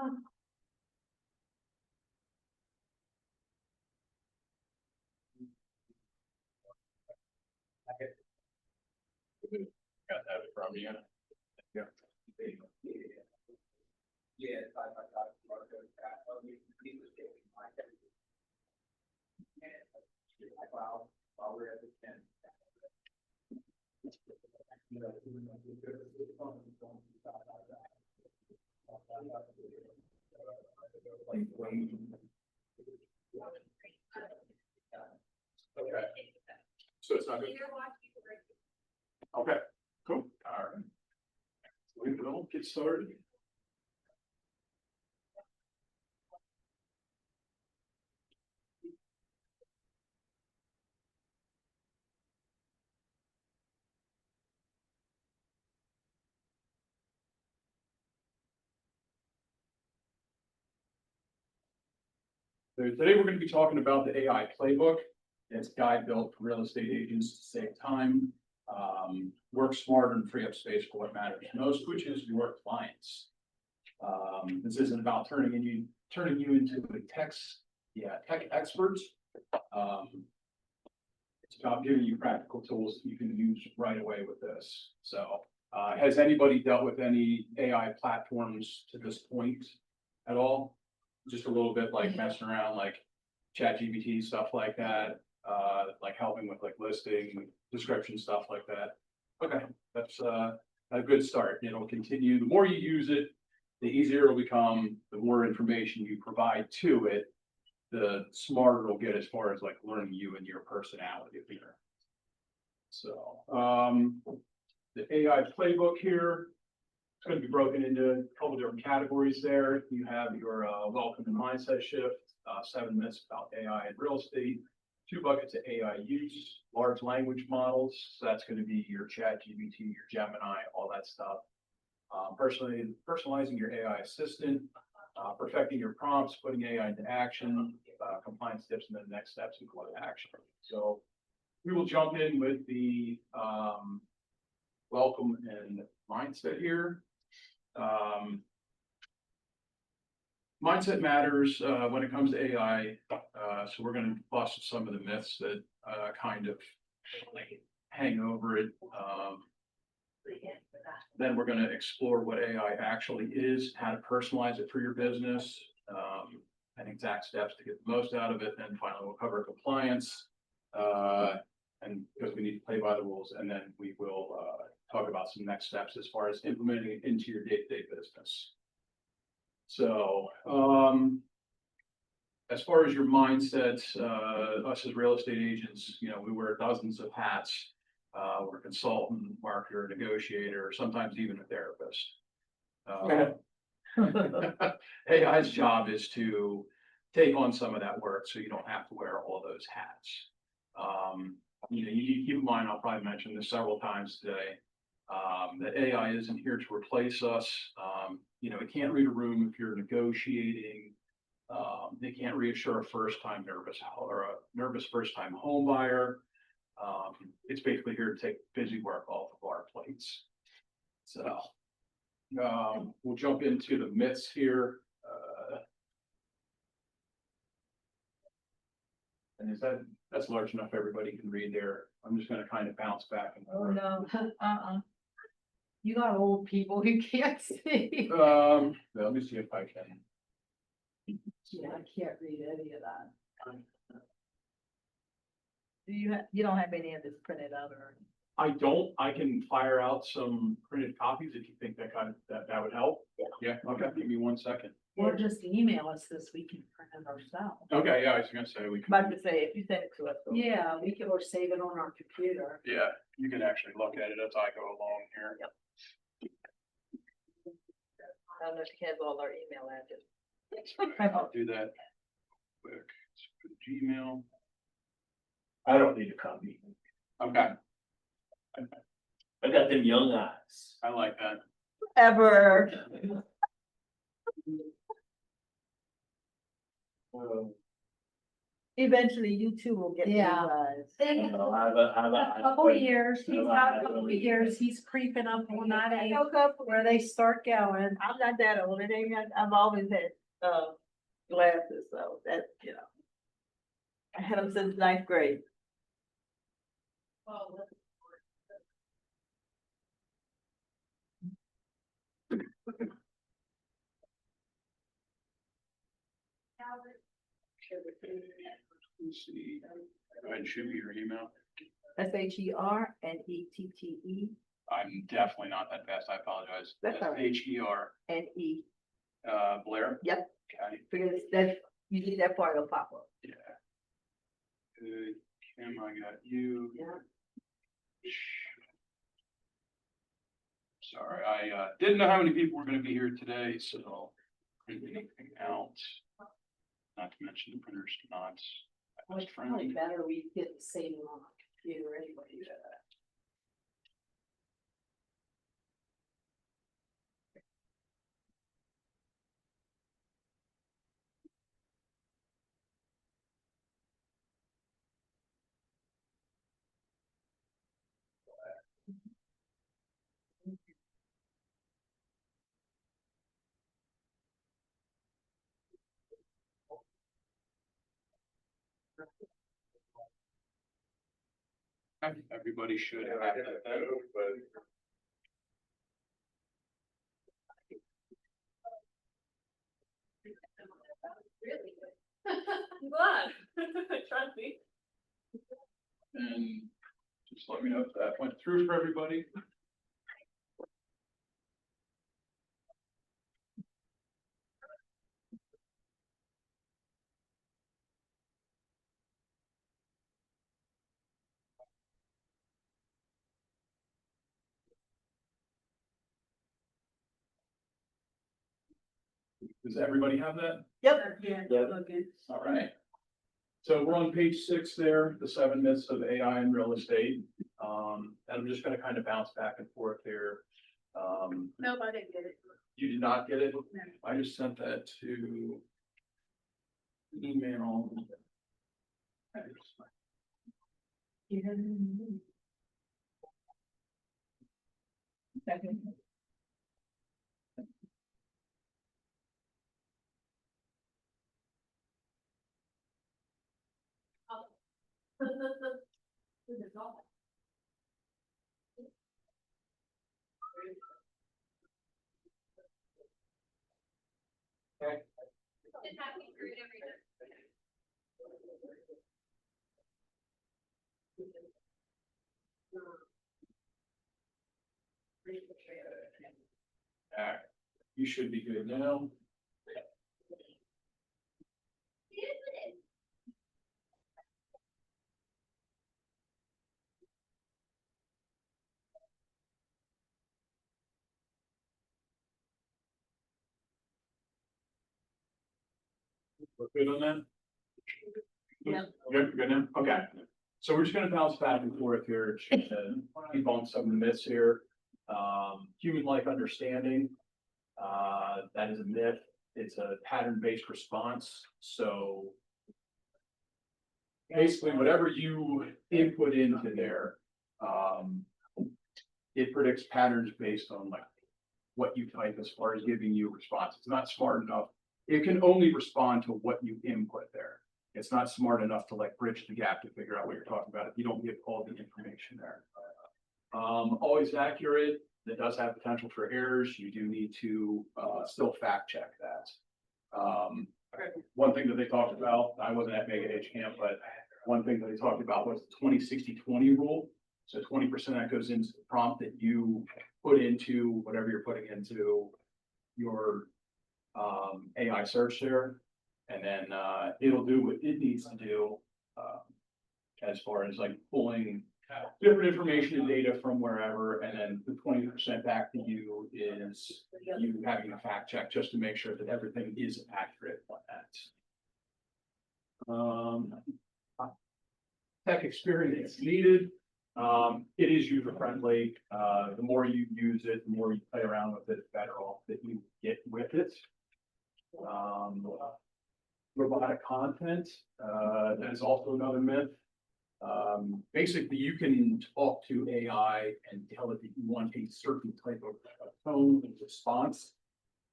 Got that from you. Yeah. Yeah. While we're at the 10. Okay. So it's not good. Okay, cool. All right. We will get started. So today we're going to be talking about the AI Playbook. It's a guide built for real estate agents to save time, work smarter, and free up space for what matters most, which is your clients. This isn't about turning you into a tech expert. It's about giving you practical tools that you can use right away with this. So, has anybody dealt with any AI platforms to this point at all? Just a little bit like messing around, like ChatGPT, stuff like that, like helping with like listing, description, stuff like that. Okay, that's a good start. It'll continue. The more you use it, the easier it'll become. The more information you provide to it, the smarter it'll get as far as like learning you and your personality here. So the AI Playbook here. It's going to be broken into a couple different categories there. You have your welcome and mindset shift, 7 myths about AI and real estate, 2 buckets of AI use, large language models. So that's going to be your ChatGPT, your Gemini, all that stuff. Personalizing your AI assistant, perfecting your prompts, putting AI into action, compliance tips, and then next steps and call to action. So we will jump in with the welcome and mindset here. Mindset matters when it comes to AI. So we're going to bust some of the myths that kind of like hang over it. Then we're going to explore what AI actually is, how to personalize it for your business, and exact steps to get the most out of it. And finally, we'll cover compliance, and because we need to play by the rules. And then we will talk about some next steps as far as implementing it into your day-to-day business. So, as far as your mindsets, us as real estate agents, we wear dozens of hats. We're a consultant, marketer, negotiator, sometimes even a therapist. AI's job is to take on some of that work so you don't have to wear all those hats. You keep in mind, I'll probably mention this several times today, that AI isn't here to replace us. It can't read a room if you're negotiating. They can't reassure a nervous first-time home buyer. It's basically here to take busy work off of our plates. So we'll jump into the myths here. And that's large enough everybody can read there. I'm just going to kind of bounce back and forth. Oh no, you got old people who can't see. Let me see if I can. Yeah, I can't read any of that. You don't have any of this printed out or? I don't. I can fire out some printed copies if you think that would help. Yeah. Okay. Give me 1 second. Or just email us this, we can print it ourselves. Okay. Yeah, I was gonna say we can. About to say, if you send it to us. Yeah, we can, or save it on our computer. Yeah, you can actually look at it as I go along here. Yep. I don't know if you have all our email address. I'll do that quick. Gmail. I don't need a copy. Okay. I got them young eyes. I like that. Ever. Eventually you too will get Yeah. realized. I don't know, I have A couple of years, he's got a couple of years, he's creeping up on that age where they start going. I'm not that old, it ain't, I've always had, glasses, so that, you know. I had them since ninth grade. Let's see. Go ahead and shoot me your email. SHERNETTE I'm definitely not that fast. I apologize. That's all right. H-E-R, NE. Blair. Yep, Okay. because that's, you get that part of pop up. Yeah. Good. Kim, I got you. Yeah. Sorry, I didn't know how many people were gonna be here today, so print anything out. Not to mention the printer's not. my best friend. Probably better we get the same on the computer anyway. Everybody should have that. I'm glad. Trust me. And just let me know if that went through for everybody. Does everybody have that? Yep. Yep. Okay. All right. So we're on page 6 there, the 7 myths of AI in real estate. And I'm just gonna kind of bounce back and forth here. Nope, I didn't get it. You did not get it? I just sent that to email. Okay. All right, you should be good now. We're good on that? Yeah. Good now? Okay. So we're just gonna bounce back and forth here, just to debunk some of the myths here. Human life understanding, that is a myth. It's a pattern-based response, so basically whatever you input into there, it predicts patterns based on like what you type as far as giving you a response. It's not smart enough. It can only respond to what you input there. It's not smart enough to like bridge the gap to figure out what you're talking about if you don't give all the information there. Always accurate. That does have potential for errors. You do need to still fact check that. One thing that they talked about, I wasn't at Mega H Camp, but one thing that they talked about was the 20-60-20 rule. So 20% that goes into the prompt that you put into whatever you're putting into your AI search there. And then it'll do what it needs to do as far as like pulling different information and data from wherever. And then the 20% back to you is you having a fact check just to make sure that everything is accurate on that. Tech experience needed. It is user friendly. The more you use it, the more you play around with it, the better off that you get with it. robotic content, that is also another myth. Basically, you can talk to AI and tell it that you want a certain type of tone and response.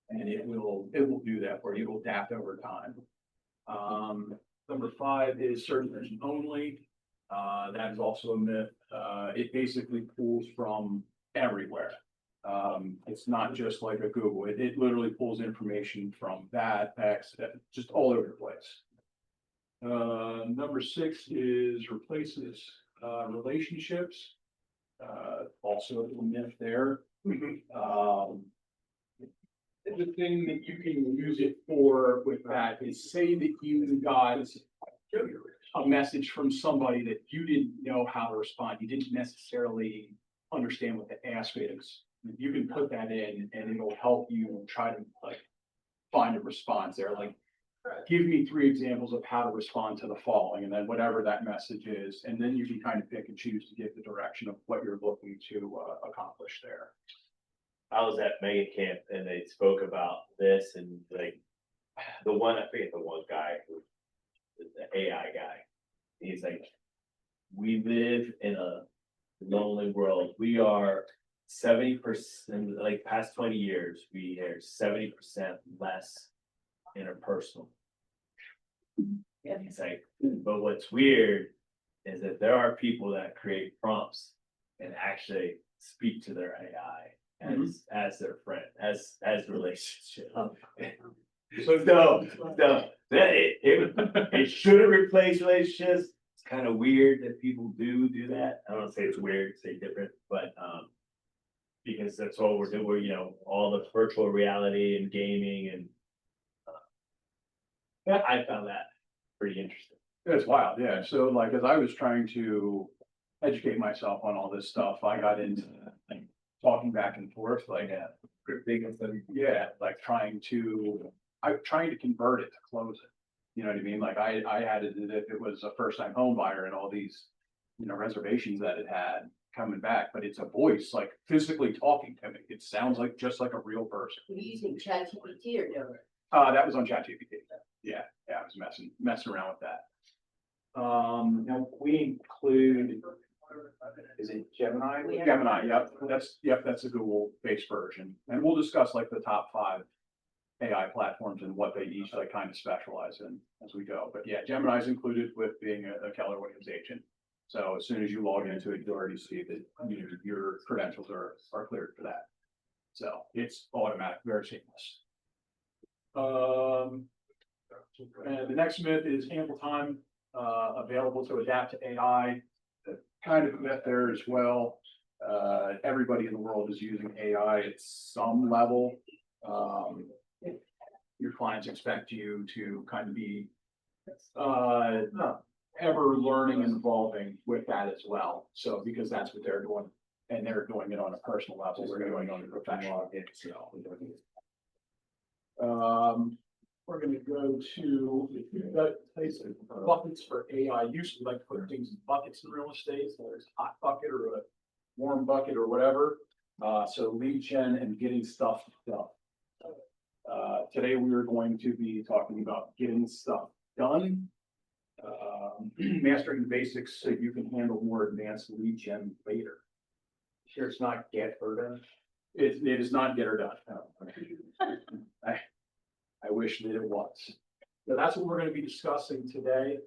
And it will do that for you. It will adapt over time. Number 5 is search engine only. That is also a myth. It basically pulls from everywhere. It's not just like a Google. It literally pulls information from that, X, just all over the place. Number 6 is replaces relationships. Also a myth there. The thing that you can use it for with that is, say that you got a message from somebody that you didn't know how to respond. You didn't necessarily understand what the ask is. You can put that in and it'll help you try to like find a response there. Like, give me 3 examples of how to respond to the following, and then whatever that message is, and then you can kind of pick and choose to give the direction of what you're looking to accomplish there. I was at Mega Camp and they spoke about this and like the one, I forget the one guy who, the AI guy. He's like, we live in a lonely world. We are 70%, like past 20 years, we are 70% less interpersonal. And he's like, but what's weird is that there are people that create prompts and actually speak to their AI as their friend, as relationship. So it shouldn't replace relationships. It's kind of weird that people do that. I don't say it's weird, say different, but because that's all we're doing, you know, all the virtual reality and gaming and I found that pretty interesting. It's wild, yeah. So like, as I was trying to educate myself on all this stuff, I got into like talking back and forth, like, like trying to convert it to close it. You know what I mean? Like I had it if it was a first time home buyer and all these, you know, reservations that it had coming back, but it's a voice like physically talking to me. It sounds like just like a real person. You're using ChatGPT or no? That was on ChatGPT. Yeah, I was messing around with that. Now we include, is it Gemini? We have- Gemini, yep, that's a Google-based version. And we'll discuss like the top 5 AI platforms and what they each like kind of specialize in as we go. But yeah, Gemini is included with being a Keller Williams agent. So as soon as you log into it, you already see that your credentials are cleared for that. So it's automatic, very seamless. And the next myth is ample time available to adapt to AI. The kind of myth there as well. Everybody in the world is using AI at some level. Your clients expect you to kind of be ever learning and evolving with that as well. So because that's what they're doing, and they're doing it on a personal level, we're doing it on a professional level. We're going to go to buckets for AI use. We like to put things in buckets in real estate. So there's a hot bucket or a warm bucket or whatever. So lead gen and getting stuff done. Today we are going to be talking about getting stuff done. Mastering the basics so you can handle more advanced lead gen later. Sure, it's not get her done. It is not get her done. No. I wish that it was. So that's what we're going to be discussing today.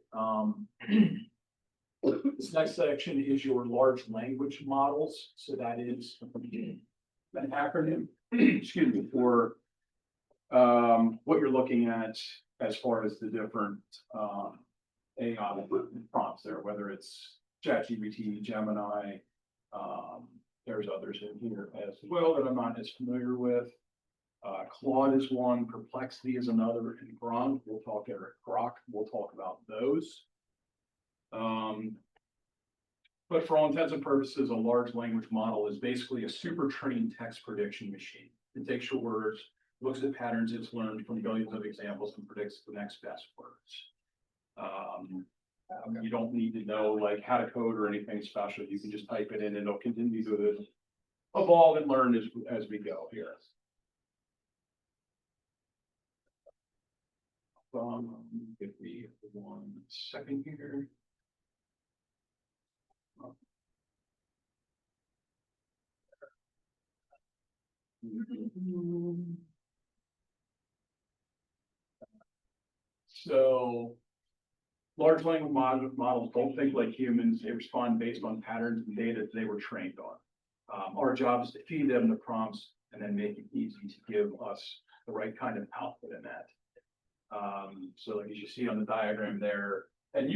This next section is your large language models. So that is an acronym, excuse me, for what you're looking at as far as the different AI prompts there, whether it's ChatGPT, Gemini, there's others in here as well that I'm not as familiar with. Claude is one, Perplexity is another, and Grok, we'll talk about those. But for all intents and purposes, a large language model is basically a super trained text prediction machine. It takes your words, looks at patterns it's learned from billions of examples, and predicts the next best words. You don't need to know like how to code or anything special. You can just type it in and it'll continue to evolve and learn as we go here. give me 1 second here. So large language models don't think like humans. They respond based on patterns and data they were trained on. Our job is to feed them the prompts and then make it easy to give us the right kind of output in that. So like as you see on the diagram there, and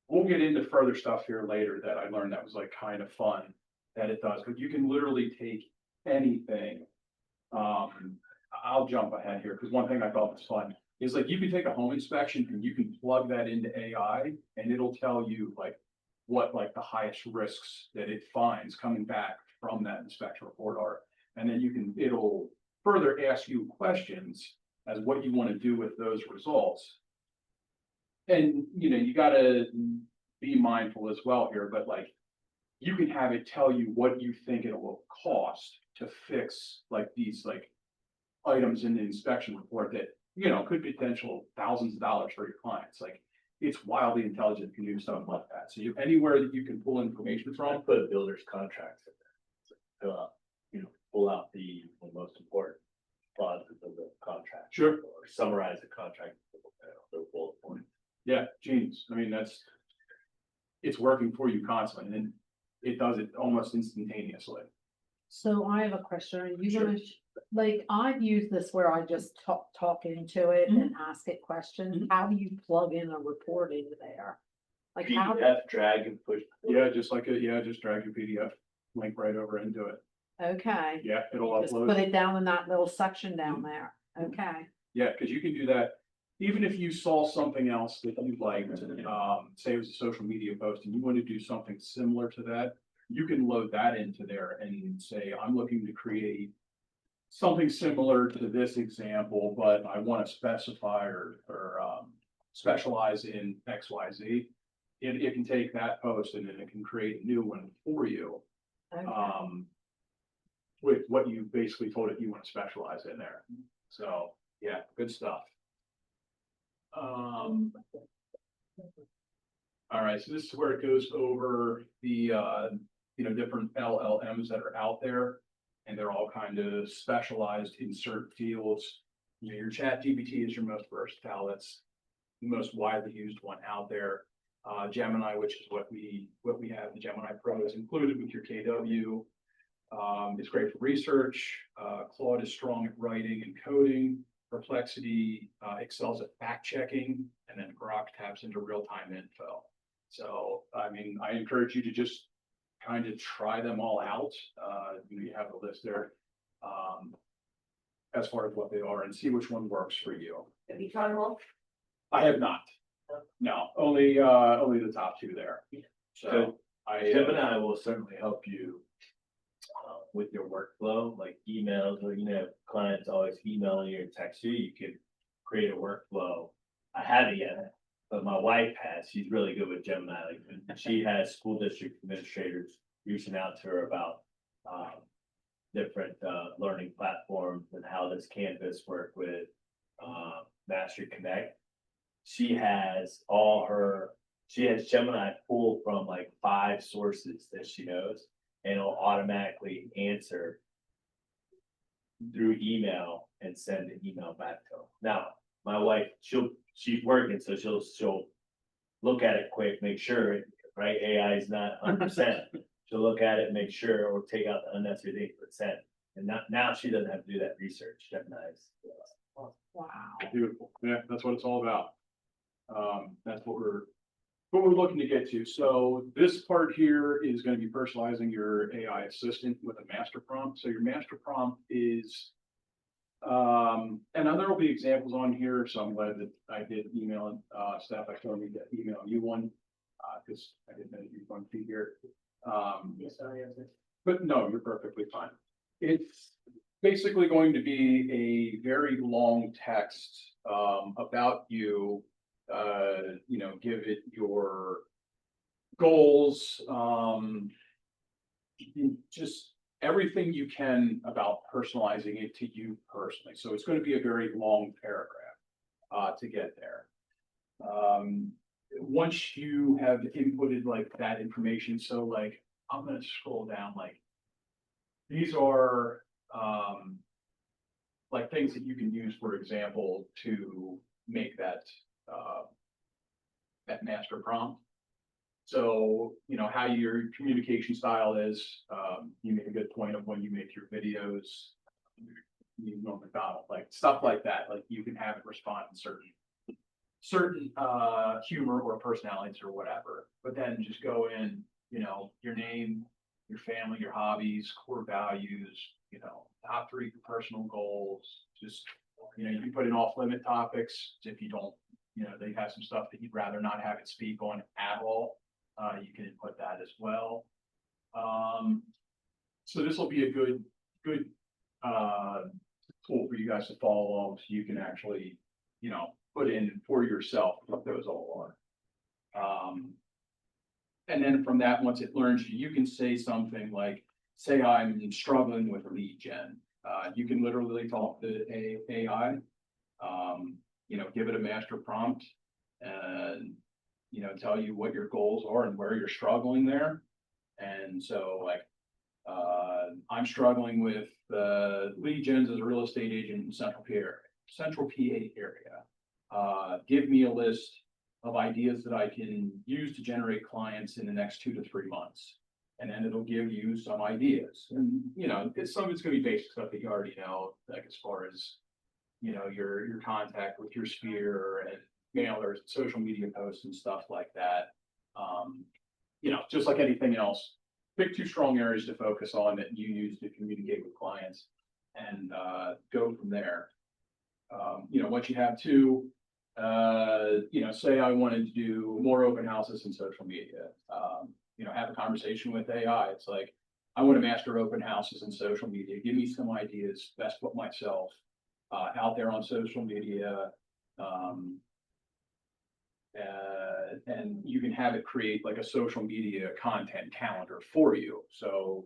we'll get into further stuff here later that I learned that was like kind of fun that it does, but you can literally take anything. I'll jump ahead here because one thing I thought was fun is like you can take a home inspection and you can plug that into AI and it'll tell you like what like the highest risks that it finds coming back from that inspection report are. And then it'll further ask you questions as what you want to do with those results. And you gotta be mindful as well here, but like you can have it tell you what you think it will cost to fix like these like items in the inspection report that could be potential thousands of dollars for your clients. Like it's wildly intelligent, can do stuff like that. So anywhere that you can pull information I from. put a builder's contracts in there. So, pull out the most important clauses of the contract. Sure. Or summarize the contract, the bullet point. Yeah, genius. I mean, it's working for you constantly and it does it almost instantaneously. So I have a question. Are you Sure. gonna, like, I've used this where I just talk into it and ask it questions. Mhm. How do you plug in a report into there? Like how, PDF, drag and push. Yeah, just drag your PDF link right over into it. okay, Yeah, it'll just upload. put it down in that little section down there. Okay, Yeah, because you can do that. Even if you saw something else that you liked, say it was a social media post and you want to do something similar to that, you can load that into there and say, I'm looking to create something similar to this example, but I want to specify or specialize in X, Y, Z. It can take that post and then it can create a new one for you. okay. With what you basically told it you want to specialize in there. So, yeah, good stuff. All right, so this is where it goes over the, different LLMs that are out there. And they're all kind of specialized in certain fields. Your Chat GPT is your most versatile. That's the most widely used one out there. Gemini, which is what we have, the Gemini Pro is included with your KW. It's great for research. Claude is strong at writing and coding. Perplexity excels at fact checking, and then Grok taps into real-time info. So, I mean, I encourage you to just kind of try them all out. You have the list there as far as what they are and see which one works for you. Have you tried them all? I have not. No, only the top two there. So Gemini will certainly help you with your workflow, like emails, or clients always emailing you or text you. You can create a workflow. I haven't yet, but my wife has. She's really good with Gemini. Like she has school district administrators reaching out to her about different learning platforms and how does Canvas work with Mastery Connect. She has Gemini pull from like 5 sources that she knows, and it'll automatically answer through email and send an email back to them. Now, my wife, she's working, so she'll look at it quick, make sure, right? AI is not 100%. She'll look at it, make sure, or take out the unnecessary %. And now she doesn't have to do that research. Gemini's. Wow. beautiful. Yeah, that's what it's all about. That's what we're looking to get to. So this part here is going to be personalizing your AI assistant with a master prompt. So your master prompt is, and there will be examples on here. So I'm glad that I did email Steph. I told me to email you one because I didn't know you were going to be here. But no, you're perfectly fine. It's basically going to be a very long text about you. Give it your goals, just everything you can about personalizing it to you personally. So it's going to be a very long paragraph. to get there. Once you have inputted like that information, so like, I'm gonna scroll down, like, these are, like things that you can use, for example, to make that, that master prompt. So, you know, how your communication style is, you make a good point of when you make your videos, you know, McDonald, like stuff like that, like you can have it respond in certain humor or personalities or whatever, but then just go in, you know, your name, your family, your hobbies, core values, you know, top 3 personal goals, just, you know, you can put in off limit topics if you don't, you know, they have some stuff that you'd rather not have it speak on at all. You can input that as well. So this will be a good tool for you guys to follow along, so you can actually, you know, put in for yourself what those all are. And then from that, once it learns you, you can say something like, say I'm struggling with lead gen. You can literally talk to AI, you know, give it a master prompt and, you know, tell you what your goals are and where you're struggling there. And so like, I'm struggling with lead gens as a real estate agent in Central PA area. Give me a list of ideas that I can use to generate clients in the next 2 to 3 months. And then it'll give you some ideas. And, you know, some of it's gonna be basic stuff that you already know, like as far as, you know, your contact with your sphere and mailers, social media posts and stuff like that. You know, just like anything else, pick 2 strong areas to focus on that you use to communicate with clients and go from there. You know, once you have 2, you know, say I wanted to do more open houses in social media, you know, have a conversation with AI. It's like, I want to master open houses in social media. Give me some ideas, best put myself out there on social media. And you can have it create like a social media content calendar for you. So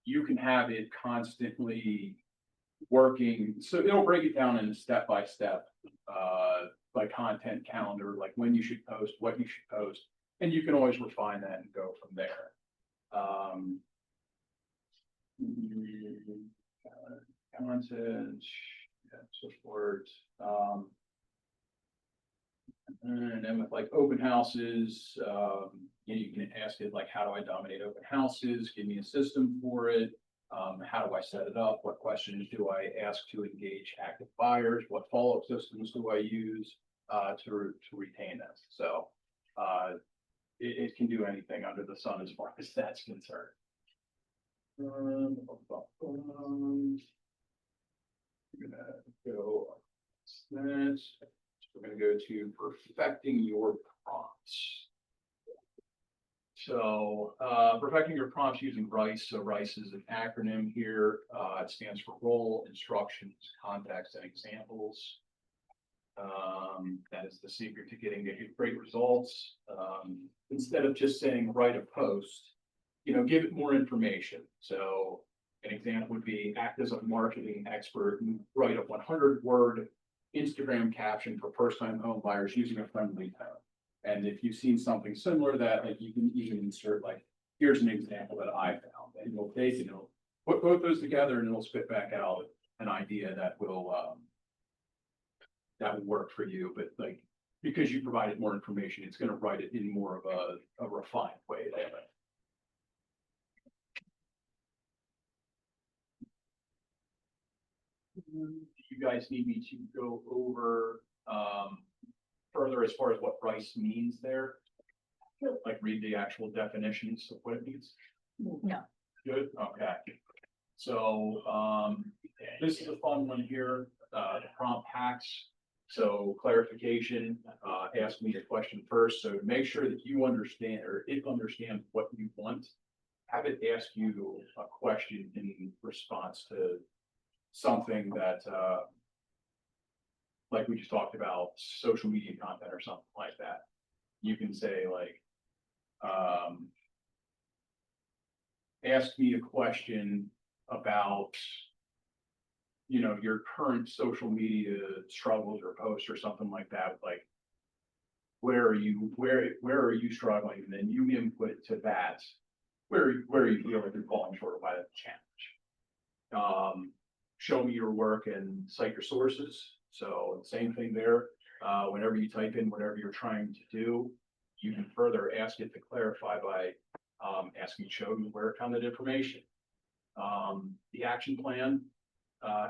you can have it constantly working. So it'll break it down in a step-by-step, like content calendar, like when you should post, what you should post, and you can always refine that and go from there. Content, support. And then with like open houses, you can ask it like, how do I dominate open houses? Give me a system for it. How do I set it up? What questions do I ask to engage active buyers? What follow-up systems do I use to retain them? So it can do anything under the sun as far as that's concerned. We're gonna go next. We're gonna go to perfecting your prompts. So perfecting your prompts using RICE. So RICE is an acronym here. It stands for role, instructions, context, and examples. That is the secret to getting great results. Instead of just saying write a post, you know, give it more information. So an example would be act as a marketing expert and write a 100-word Instagram caption for first-time home buyers using a friendly tone. And if you've seen something similar to that, like you can even insert like, here's an example that I found, and you'll take and it'll put both those together and it'll spit back out an idea that will work for you. But like, because you provided more information, it's going to write it in more of a refined way. Do you guys need me to go over further as far as what RICE means there? Like read the actual definitions of what it means? No. Good, okay. So this is a fun one here, prompt hacks. So clarification, ask me a question first. So make sure that you understand or it understands what you want. Have it ask you a question in response to something that, like we just talked about, social media content or something like that. You can say like, ask me a question about, you know, your current social media struggles or posts or something like that, like. Where are you struggling? And then you input to that, where you feel like you're falling short by the challenge. Show me your work and cite your sources. So same thing there. Whenever you type in whatever you're trying to do, you can further ask it to clarify by asking, show me where it found that information. The action plan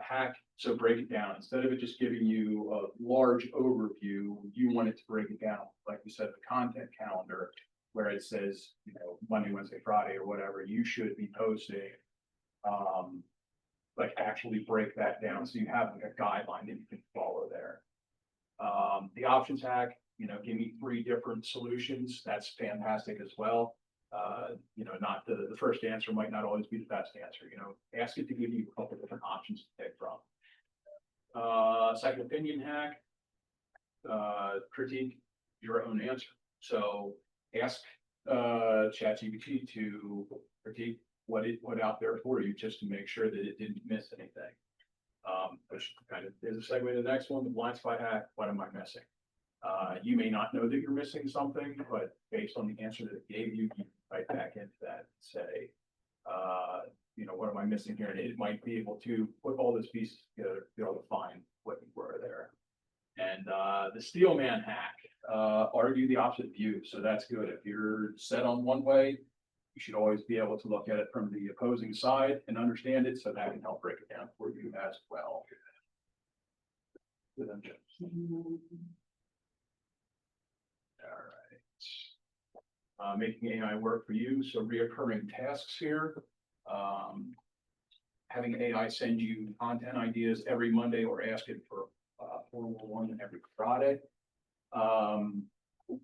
hack, so break it down. Instead of it just giving you a large overview, you want it to break it down. Like we said, the content calendar, where it says, you know, Monday, Wednesday, Friday, or whatever, you should be posting. Like actually break that down so you have like a guideline that you can follow there. The options hack, you know, give me 3 different solutions. That's fantastic as well. You know, not the first answer might not always be the best answer, you know, ask it to give you a couple different options to pick from. Second opinion hack, critique your own answer. So ask ChatGPT to critique what it put out there for you, just to make sure that it didn't miss anything. Which kind of is a segue to the next one, the blind spot hack. What am I missing? You may not know that you're missing something, but based on the answer that it gave you, you can right back into that and say, you know, what am I missing here? And it might be able to put all those pieces together to be able to find what you were there. And the steel man hack, argue the opposite view. So that's good. If you're set on one way, you should always be able to look at it from the opposing side and understand it, so that can help break it down for you as well. All right. Making AI work for you. So reoccurring tasks here. Having AI send you content ideas every Monday or ask it for 411 every Friday.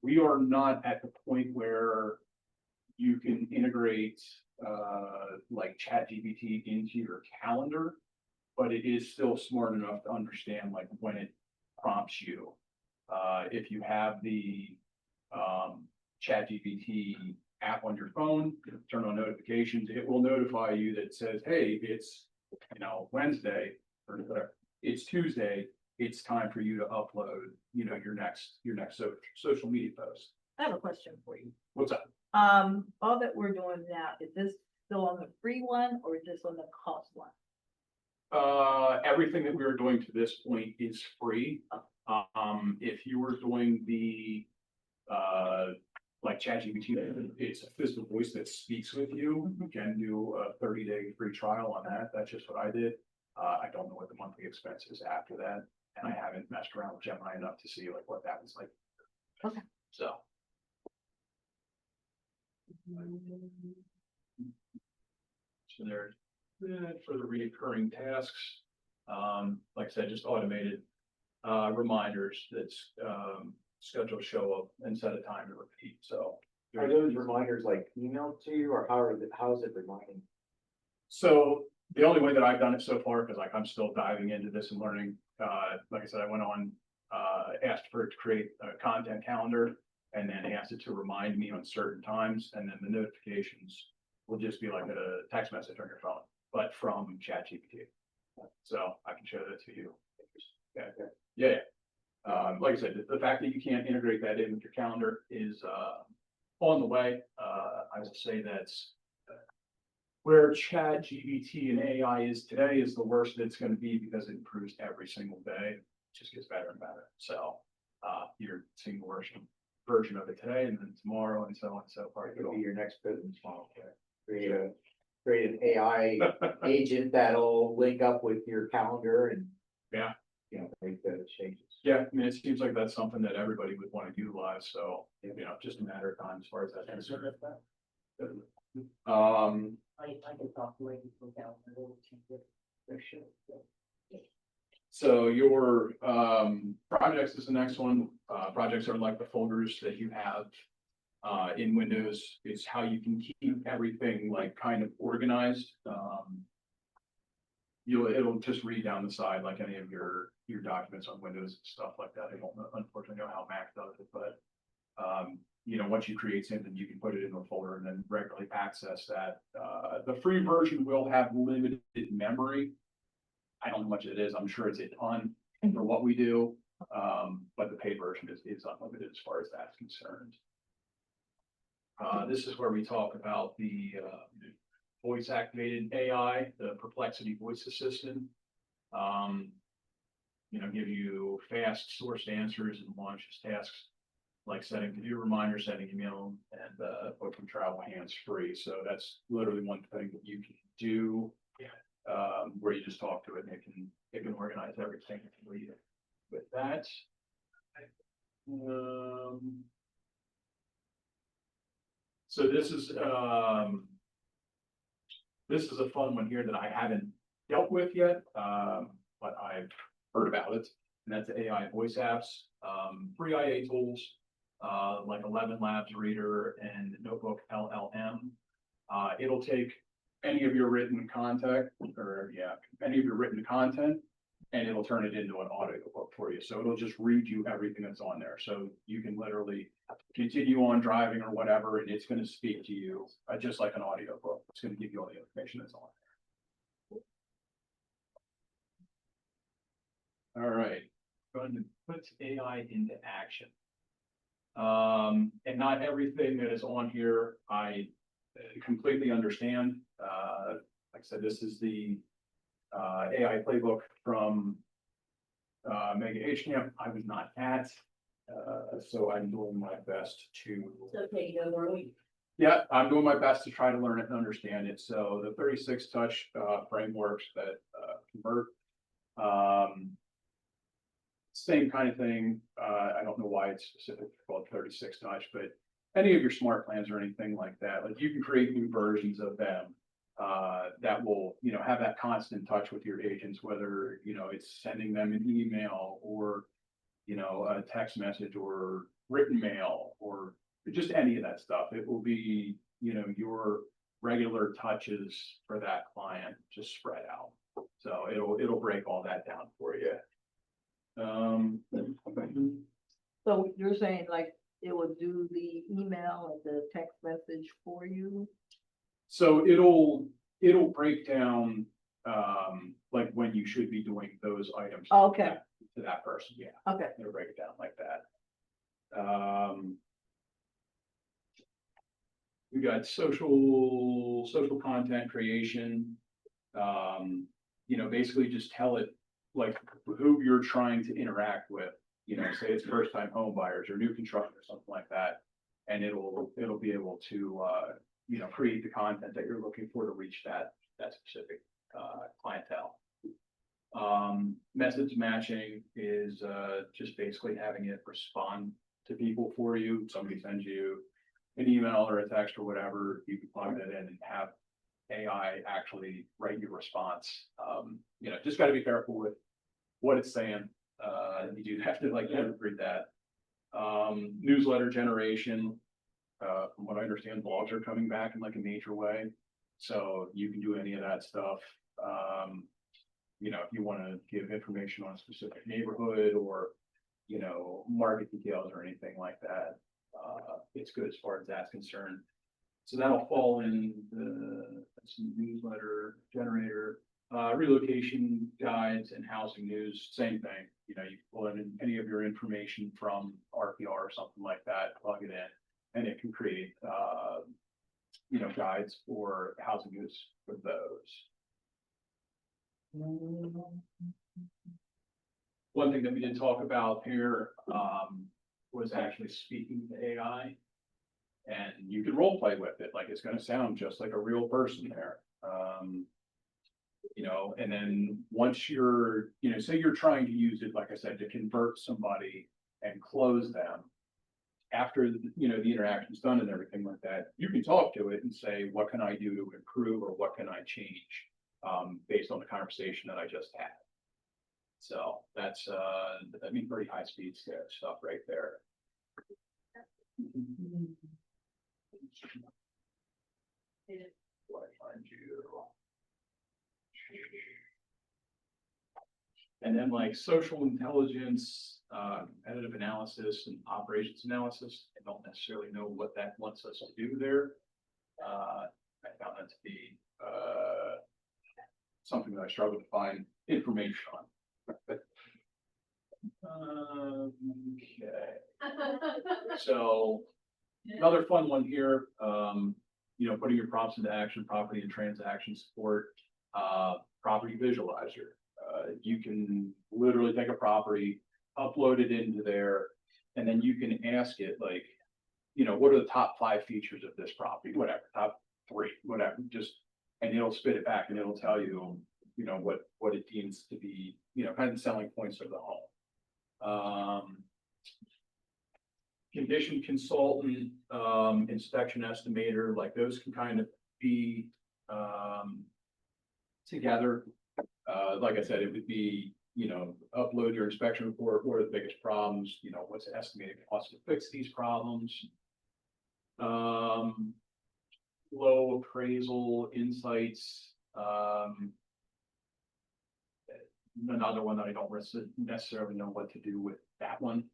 We are not at the point where you can integrate like ChatGPT into your calendar, but it is still smart enough to understand like when it prompts you. If you have the ChatGPT app on your phone, turn on notifications, it will notify you that says, hey, it's, you know, Wednesday or it's Tuesday, it's time for you to upload, you know, your next social media post. I have a question for you. What's up? All that we're doing now, is this still on the free one or is this on the cost one? Everything that we were doing to this point is free. If you were doing the like ChatGPT, it's a physical voice that speaks with you. You can do a 30-day free trial on that. That's just what I did. I don't know what the monthly expense is after that, and I haven't messed around with Gemini enough to see like what that was like. Okay. So. So there's for the recurring tasks. Like I said, just automated reminders that's scheduled show up and set a time to repeat. So Are those reminders like emailed to you, or how is it reminding? So the only way that I've done it so far, because like I'm still diving into this and learning, like I said, I went on, asked for it to create a content calendar and then asked it to remind me on certain times. And then the notifications will just be like a text message on your phone, but from ChatGPT. So I can show that to you. Yeah. Like I said, the fact that you can't integrate that in with your calendar is on the way. I will say that's where ChatGPT and AI is today is the worst it's going to be, because it improves every single day. It just gets better and better. So you're seeing the worst version of it today, and then tomorrow, and so on and so forth. It could be your next business model. Create an AI agent that'll link up with your calendar and Yeah. You know, make those changes. Yeah, I mean, it seems like that's something that everybody would want to utilize. So, you know, just a matter of time as far as that's concerned. I can talk to ladies from California. For sure. So your projects is the next one. Projects are like the folders that you have in Windows. It's how you can keep everything like kind of organized. It'll just read down the side like any of your documents on Windows and stuff like that. I don't unfortunately know how Mac does it, but you know, once you create something, you can put it in a folder and then regularly access that. The free version will have limited memory. I don't know how much it is. I'm sure it's a ton for what we do. But the paid version is unlimited as far as that's concerned. This is where we talk about the voice activated AI, the Perplexity voice assistant. Give you fast sourced answers and launches tasks like setting to-do reminders, setting email, and booking travel hands-free. So that's literally one thing that you can do, where you just talk to it and it can organize everything for you. With that, so this is a fun one here that I haven't dealt with yet, but I've heard about it, and that's AI voice apps, free IA tools, like 11 Labs Reader and Notebook LLM. It'll take any of your written content, and it'll turn it into an audio book for you. So it'll just read you everything that's on there. So you can literally continue on driving or whatever, and it's going to speak to you just like an audio book. It's going to give you all the information that's on there. All right, going to put AI into action. And not everything that is on here I completely understand. Like I said, this is the AI Playbook from Mega H Camp. I was not at, so I'm doing my best to. Okay, you know, Yeah, I'm doing my best to try to learn it and understand it. So the 36 touch frameworks that convert, same kind of thing. I don't know why it's specific called 36 touch, but any of your smart plans or anything like that, like you can create new versions of them that will, have that constant touch with your agents, whether, it's sending them an email or, a text message or written mail or just any of that stuff. It will be, your regular touches for that client just spread out. So it'll break all that down for you. so you're saying like it will do the email and the text message for you? So it'll break down, like when you should be doing those items. Okay. To that person, yeah. Okay. It'll break it down like that. We got social content creation. Basically just tell it like who you're trying to interact with, say it's first time home buyers or new construction or something like that. And it'll be able to, create the content that you're looking for to reach that specific clientele. Message matching is just basically having it respond to people for you. Somebody sends you an email or a text or whatever, you can plug that in and have AI actually write your response. Just got to be careful with what it's saying. You do have to read that. Newsletter generation. From what I understand, blogs are coming back in a major way. So you can do any of that stuff. If you want to give information on a specific neighborhood or, market details or anything like that, it's good as far as that's concerned. So that'll fall in the newsletter generator, relocation guides and housing news, same thing. You pull in any of your information from RPR or something like that, plug it in, and it can create, guides for housing news for those. One thing that we didn't talk about here was actually speaking to AI, and you can role play with it. Like it's going to sound just like a real person there. And then once you're, say you're trying to use it, like I said, to convert somebody and close them after, the interaction's done and everything like that, you can talk to it and say, what can I do to improve or what can I change based on the conversation that I just had. So that's, pretty high speed stuff right there. What I find you. And then social intelligence, competitive analysis and operations analysis. I don't necessarily know what that wants us to do there. I found that to be something that I struggle to find information on. Okay, so another fun one here, putting your prompts into action, property and transaction support, property visualizer. You can literally take a property, upload it into there, and then you can ask it like, what are the top 5 features of this property, whatever, top 3, whatever, and it'll spit it back and it'll tell you, what it deems to be, kind of the selling points of the home. Condition consultant, inspection estimator, like those can kind of be, together. Like I said, it would be, upload your inspection report, what are the biggest problems, what's the estimated cost to fix these problems? Low appraisal insights, another one that I don't necessarily know what to do with that one.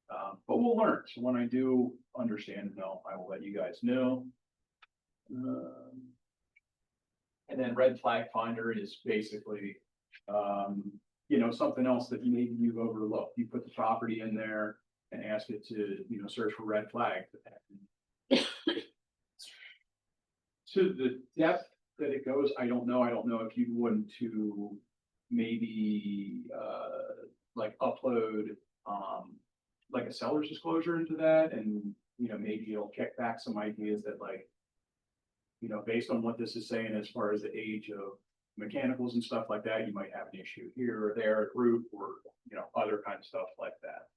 But we'll learn. So when I do understand, I will let you guys know. And then red flag finder is basically, something else that maybe you've overlooked. You put the property in there and ask it to, search for red flags. To the depth that it goes, I don't know. I don't know if you'd want to maybe like upload like a seller's disclosure into that, and maybe it'll kick back some ideas that like, based on what this is saying as far as the age of mechanicals and stuff like that, you might have an issue here or there at roof, or other kind of stuff like that.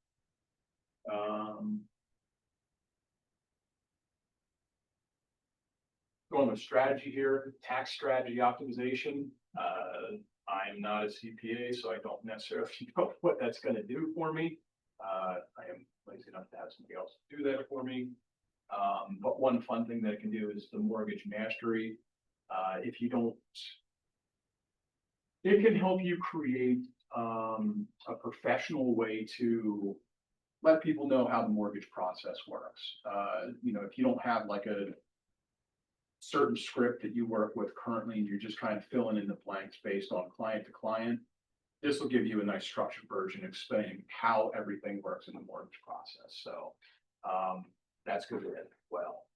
Going with strategy here, tax strategy optimization. I'm not a CPA, so I don't necessarily know what that's going to do for me. I am lazy enough to have somebody else do that for me. But one fun thing that it can do is the mortgage mastery. If you don't, it can help you create a professional way to let people know how the mortgage process works. If you don't have like a certain script that you work with currently and you're just kind of filling in the blanks based on client to client, this will give you a nice structured version explaining how everything works in the mortgage process. So that's good as well.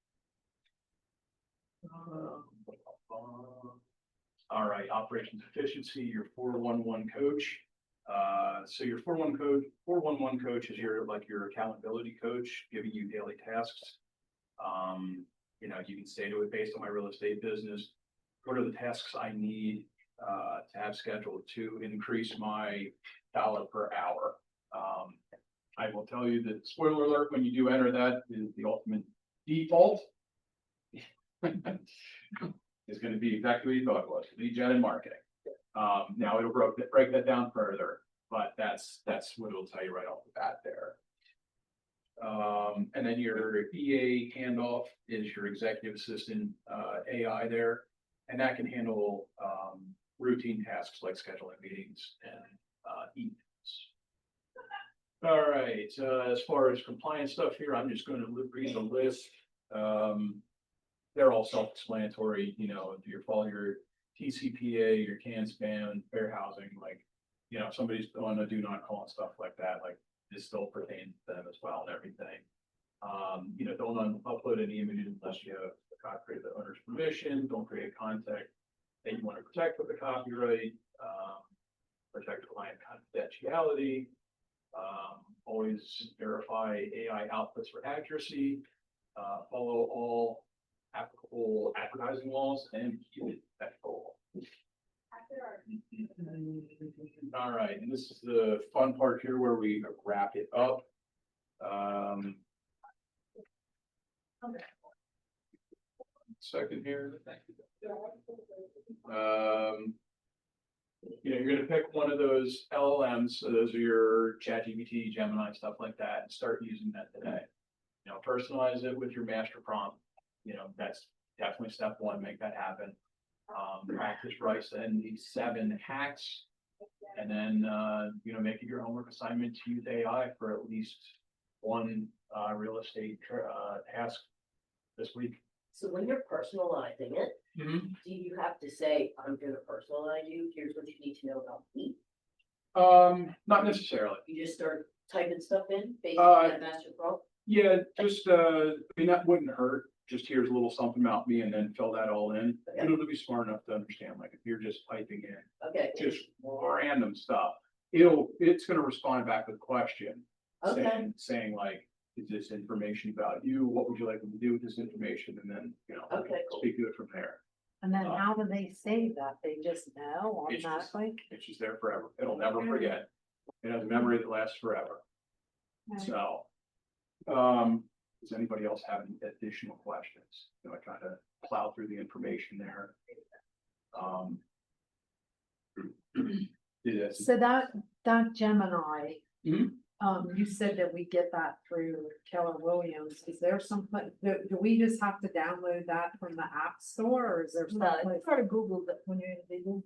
All right, operations efficiency, your 411 coach. So your 411 coach is your accountability coach, giving you daily tasks. You can say to it, based on my real estate business, what are the tasks I need to have scheduled to increase my dollar per hour? I will tell you that, spoiler alert, when you do enter that, is the ultimate default is going to be exactly what you thought it was, lead gen and marketing. Now it'll break that down further, but that's what it'll tell you right off the bat there. And then your EA handoff is your executive assistant AI there, and that can handle routine tasks like scheduling meetings and emails. All right, as far as compliance stuff here, I'm just going to read the list. They're all self-explanatory. If you follow your TCPA, your can spam, fair housing, like, if somebody's on a do not call and stuff like that, like this still pertains to them as well and everything. Don't upload any images unless you have a copy of the owner's permission. Don't create content that you want to protect with the copyright. Protect client confidentiality. Always verify AI outputs for accuracy. Follow all applicable advertising laws and keep it ethical. All right, and this is the fun part here where we wrap it up. Second here. You're going to pick one of those LLMs. So those are your ChatGPT, Gemini, stuff like that, and start using that today. Personalize it with your master prompt. That's definitely step one. Make that happen. Practice Rice and the 7 hacks, and then make it your homework assignment to use AI for at least one real estate task this week. So when you're personalizing it, Mhm. do you have to say, I'm gonna personalize you, here's what you need to know about me? Not necessarily. You just start typing stuff in based on that master prompt? Yeah, just, I mean, that wouldn't hurt. Just here's a little something about me and then fill that all in. Okay. And it'll be smart enough to understand, like, if you're just typing in Okay, just random stuff, it's gonna respond back with a question. okay, Saying like, is this information about you? What would you like me to do with this information? And then, okay, cool. speak to it from there. And then how do they save that? They just know It's just- automatically? It's just there forever. It'll never forget. It has a memory that lasts forever. Okay. So, does anybody else have any additional questions? I try to plow through the information there. Yes. So that Gemini, Mhm. you said that we get that through Keller Williams. Is there something, do we just have to download that from the App Store or is there No, something? it's part of Google that when you're in Google.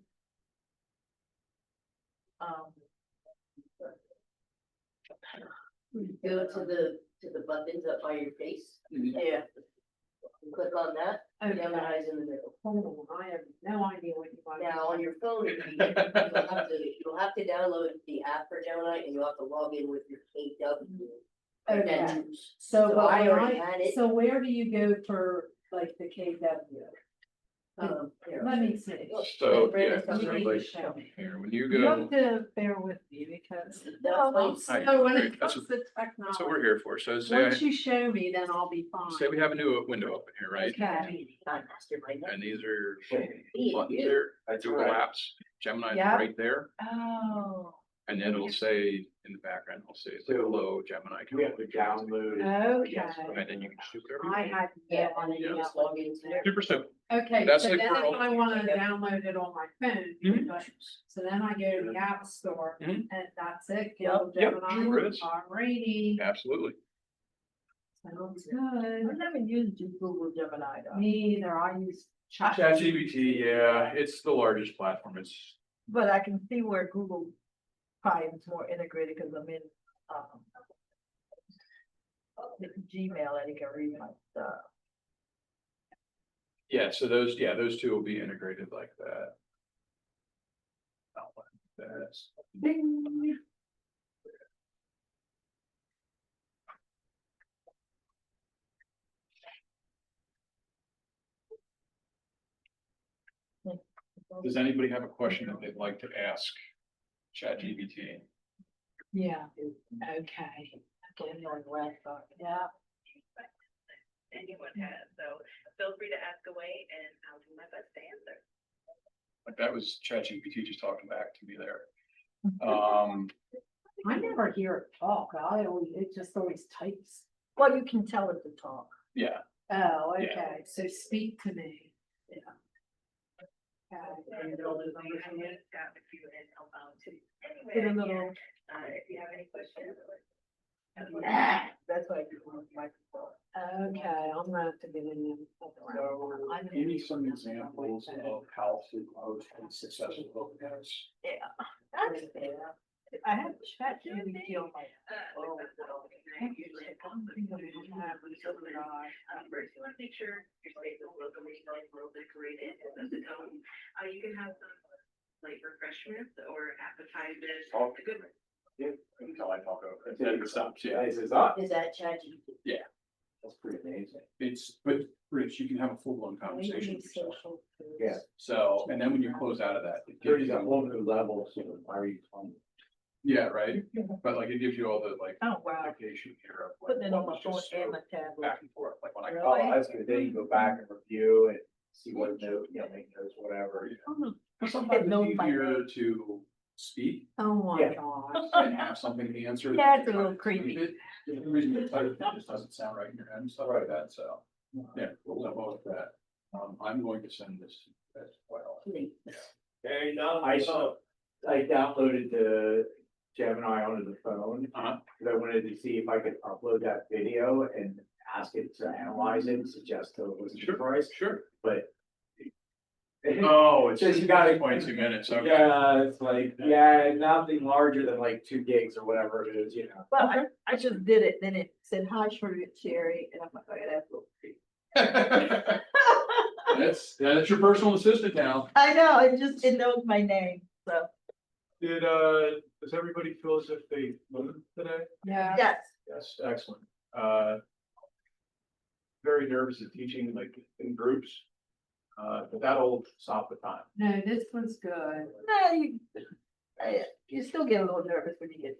Go to the buttons up by your face, Yeah. click on that, Okay. Gemini's in the middle. Hold on, I have no idea what you want. Now, on your phone, you'll have to download the app for Gemini and you'll have to log in with your KW. Okay, credentials. so, So but I when already had it. so where do you go for like the KW? Here. Let me see. So, Brandon's yeah, coming You need right to show me. here, when you You have go, to bear with me because. That's fine. So when it That's comes to that's what we're technology, here for. So say, once you show me, then I'll be say fine. we have a new window open here, right? Okay. And these are Yeah, buttons you. there, That's Google right. Apps, Gemini's Yeah. right there. Oh. And then it'll say in the background, it'll say, it's like, hello, Gemini. We have to download. Okay. And then you can do whatever you I want. had Yeah, no and then you idea. just log into it. Super simple. Okay, That's so like then for if all- I wanna download it on my phone, Mhm. so then I go to the App Store Mhm. and that's it. Yep. Go Yep, Gemini, sure is. alrighty, Absolutely. sounds I good. never used Google Gemini though. Me either, I use chat. ChatGPT, yeah, it's the largest platform. It's, But I can see where Google probably is more integrated because I'm in, Gmail and you can read my stuff. yeah, so those two will be integrated like that. That's. Ding. Does anybody have a question that they'd like to ask ChatGPT? Yeah, okay. Getting on the laptop. Yeah. Anyone has, so feel free to ask away and I'll do my best to answer. Like that was ChatGPT just talking back to me there. I never hear it talk, it just always types. Well, you can tell it to talk. Yeah, Oh, Yeah. okay, so speak to me. Yeah. Okay. And those are the ideas got with you and help out too. Get a Anyway, little, if you have any questions. that's why I do my microphone. Okay, I'm gonna have to get in there. so give me some examples of how to host a successful webinars. I have ChatGPT on my phone. First, you want to make sure your space is locally well decorated and sets the tone. You can have some like refreshments or appetizers. Oh. A good one. Yeah, until I talk over it. Then it stops, yeah. Is it up? Is that ChatGPT? That's pretty amazing. But Rich, you can have a full-blown conversation with yourself. Social foods. Yeah. So, and then when you close out of that, it gives There's a you, whole new level, so why are you fun? yeah, right? But like, it gives you all the like Oh, wow. application here of like. Putting it on what my was phone just and so my tablet. back and forth, like when I. Really? Oh, that's good. Then you go back and review and see what note, make notes, whatever. Because sometimes It knows it's my easier name. to speak Oh my Yeah. gosh. and have something to answer. Yeah, it's a than little to creepy. type it. The reason you type it just doesn't sound right in your head and stuff like that, so, yeah, we'll have all of that. I'm going to send this as well. Hey, I downloaded the Gemini onto the phone, Uh-huh. because I wanted to see if I could upload that video and ask it to analyze it and suggest to listen to price, Sure. but. Oh, it's Says just you gotta- 22 minutes, okay. Yeah, it's like, yeah, nothing larger than like 2 gigs or whatever it is, Well, I just did it, then it said, hi, Cherry, and I'm like, oh, yeah, that's a little creepy. That's your personal assistant now. I know, it knows my name, so, Does everybody feel as if they learned today? Yeah. yes. Yes, excellent. Very nervous at teaching like in groups. But that'll stop the time. No, this was good. You still get a little nervous when you get.